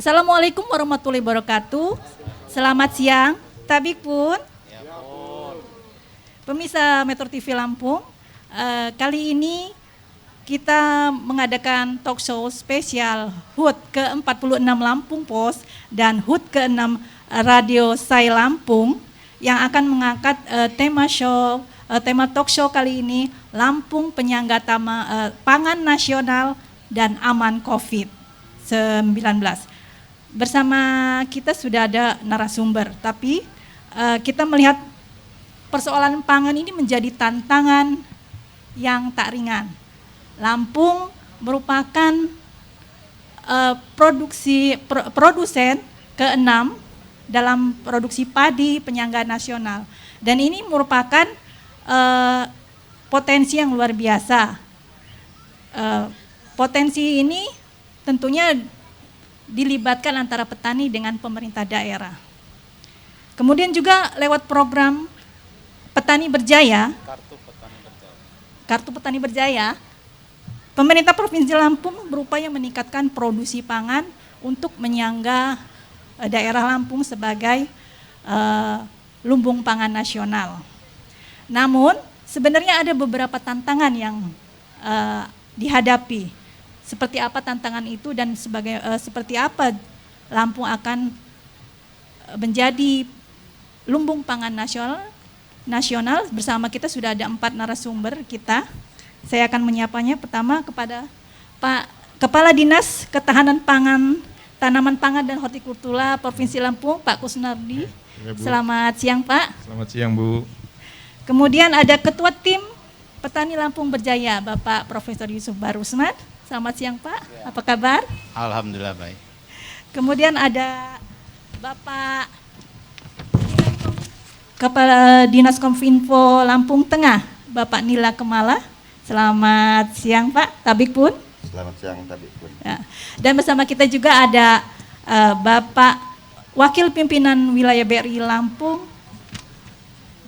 Assalamualaikum warahmatullahi wabarakatuh. Selamat siang, Tabik pun. Pemirsa Metro TV Lampung, kali ini kita mengadakan talk show spesial HUT ke-46 Lampung Pos dan HUT ke-6 Radio Sai Lampung yang akan mengangkat tema talk show kali ini Lampung Penyangga Pangan Nasional dan Aman COVID-19. Bersama kita sudah ada narasumber, tapi kita melihat persoalan pangan ini menjadi tantangan yang tak ringan. Lampung merupakan produsen ke-6 dalam produksi padi penyangga nasional, dan ini merupakan potensi yang luar biasa. Potensi ini tentunya dilibatkan antara petani dengan pemerintah daerah. Kemudian juga lewat program Petani Berjaya, Kartu Petani Berjaya, pemerintah Provinsi Lampung berupaya meningkatkan produksi pangan untuk menyangga daerah Lampung sebagai lumbung pangan nasional. Namun sebenarnya ada beberapa tantangan yang dihadapi. Seperti apa tantangan itu dan seperti apa Lampung akan menjadi lumbung pangan nasional. Bersama kita sudah ada 4 narasumber kita. Saya akan menyapanya pertama kepada Pak Kepala Dinas Ketahanan Pangan, Tanaman Pangan dan Hortikultura Provinsi Lampung, Pak Kusnardi. Ya, selamat siang, Pak. Selamat siang, Bu. Kemudian ada Ketua Tim Petani Lampung Berjaya, Bapak Profesor Yusuf Barusman. Selamat siang, Pak. Apa kabar? Alhamdulillah baik. Kemudian ada Bapak Kepala Dinas Kominfo Lampung Tengah, Bapak Nila Kemala. Selamat siang, Pak. Tabik pun. Selamat siang, Tabik pun. Ya. Dan bersama kita juga ada Bapak Wakil Pimpinan Wilayah BRI Lampung,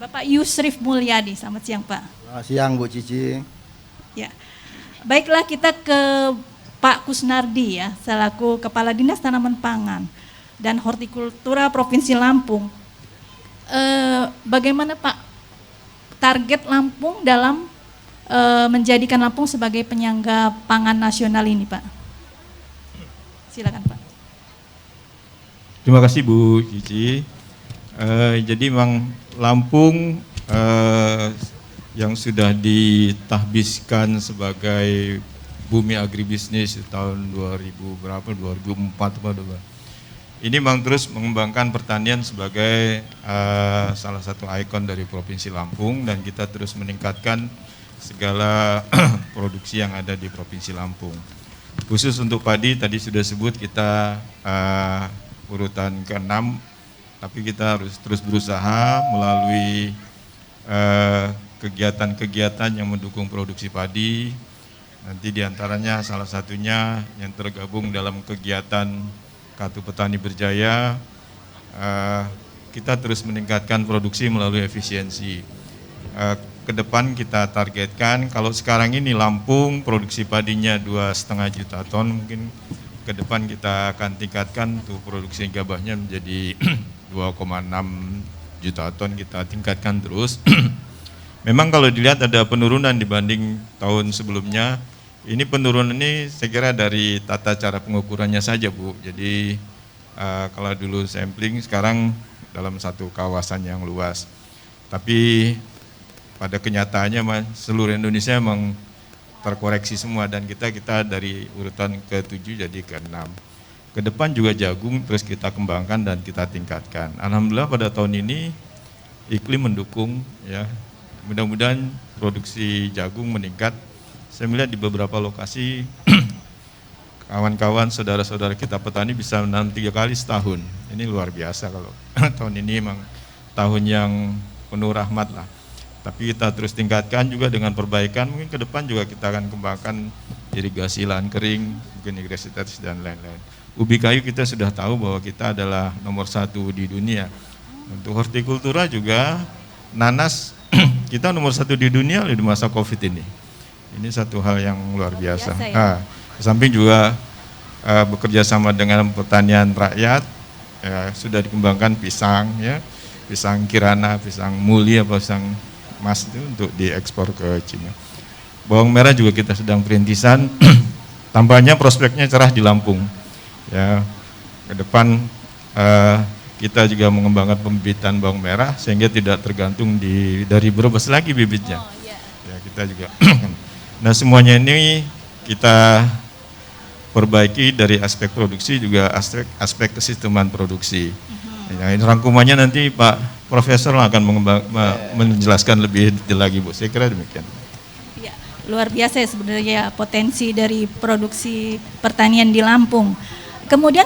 Bapak Yusrif Mulyadi. Selamat siang, Pak. Selamat siang, Bu Cici. Ya. Baiklah, kita ke Pak Kusnardi ya, selaku Kepala Dinas Tanaman Pangan dan Hortikultura Provinsi Lampung. Bagaimana Pak target Lampung dalam menjadikan Lampung sebagai penyangga pangan nasional ini, Pak? Silakan, Pak. Terima kasih, Bu Cici. Jadi memang Lampung yang sudah ditahbiskan sebagai bumi agribisnis tahun 2004. Ini memang terus mengembangkan pertanian sebagai salah satu ikon dari Provinsi Lampung, dan kita terus meningkatkan segala produksi yang ada di Provinsi Lampung. Khusus untuk padi tadi sudah sebut kita urutan ke-6, tapi kita harus terus berusaha melalui kegiatan-kegiatan yang mendukung produksi padi. Nanti diantaranya salah satunya yang tergabung dalam kegiatan Kartu Petani Berjaya, kita terus meningkatkan produksi melalui efisiensi. Ke depan kita targetkan, kalau sekarang ini Lampung produksi padinya 2,5 juta ton, mungkin ke depan kita akan tingkatkan untuk produksi gabahnya menjadi 2,6 juta ton, kita tingkatkan terus. Memang kalau dilihat ada penurunan dibanding tahun sebelumnya. Ini penurunan ini saya kira dari tata cara pengukurannya saja, Bu. Jadi kalau dulu sampling, sekarang dalam satu kawasan yang luas. Tapi pada kenyataannya seluruh Indonesia memang terkoreksi semua, dan kita dari urutan ke-7 jadi ke-6. Ke depan juga jagung terus kita kembangkan dan kita tingkatkan. Alhamdulillah pada tahun ini iklim mendukung ya. Mudah-mudahan produksi jagung meningkat. Saya melihat di beberapa lokasi kawan-kawan, saudara-saudara kita petani bisa menanam 3 kali setahun. Ini luar biasa kalau tahun ini memang tahun yang penuh rahmat lah. Tapi kita terus tingkatkan juga dengan perbaikan. Mungkin ke depan juga kita akan kembangkan irigasi lahan kering, mungkin irigasi tetes dan lain-lain. Ubi kayu kita sudah tahu bahwa kita adalah nomor 1 di dunia. Untuk hortikultura juga nanas kita nomor 1 di dunia di masa COVID ini. Ini satu hal yang luar biasa. Ya. Samping juga bekerja sama dengan pertanian rakyat, sudah dikembangkan pisang, ya, pisang kirana, pisang mulia, pisang emas itu untuk diekspor ke Cina. Bawang merah juga kita sedang perintisan, tampaknya prospeknya cerah di Lampung. Ya, ke depan kita juga mengembangkan pembibitan bawang merah sehingga tidak tergantung dari Brebes lagi bibitnya. Ya, kita juga. Nah, semuanya ini kita perbaiki dari aspek produksi juga aspek kesisteman produksi. Ya, ini rangkumannya nanti Pak Profesor akan menjelaskan lebih detail lagi, Bu. Saya kira demikian. Ya, luar biasa ya sebenarnya potensi dari produksi pertanian di Lampung. Kemudian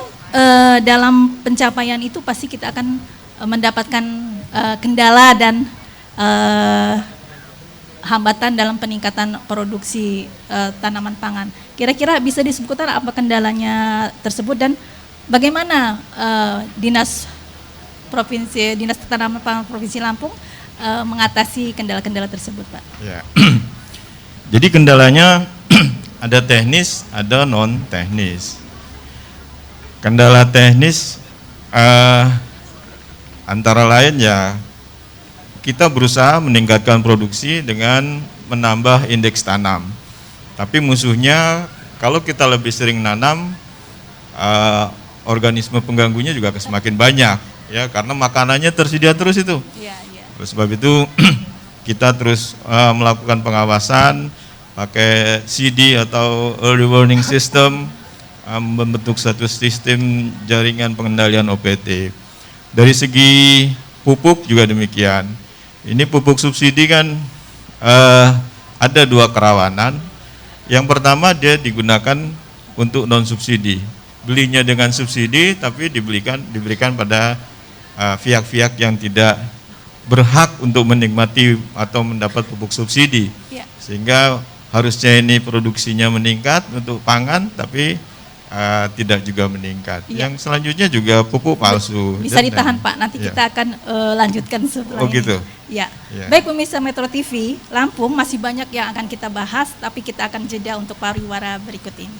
dalam pencapaian itu pasti kita akan mendapatkan kendala dan hambatan dalam peningkatan produksi tanaman pangan. Kira-kira bisa disebutkan apa kendalanya tersebut dan bagaimana Dinas Tanaman Pangan Provinsi Lampung mengatasi kendala-kendala tersebut, Pak? Ya. Jadi kendalanya ada teknis, ada non teknis. Kendala teknis antara lain ya kita berusaha meningkatkan produksi dengan menambah indeks tanam. Tapi musuhnya kalau kita lebih sering nanam, organisme pengganggunya juga semakin banyak, ya, karena makanannya tersedia terus itu. Oleh sebab itu kita terus melakukan pengawasan pakai CD atau early warning system, membentuk satu sistem jaringan pengendalian OPT. Dari segi pupuk juga demikian. Ini pupuk subsidi kan ada dua kerawanan. Yang pertama dia digunakan untuk non subsidi, belinya dengan subsidi tapi diberikan pada pihak-pihak yang tidak berhak untuk menikmati atau mendapat pupuk subsidi, sehingga harusnya ini produksinya meningkat untuk pangan tapi tidak juga meningkat. Yang selanjutnya juga pupuk palsu. Bisa ditahan Pak, nanti kita akan lanjutkan setelah ini. Gitu. Ya. Baik pemirsa Metro TV, Lampung masih banyak yang akan kita bahas, tapi kita akan jeda untuk pariwara berikut ini.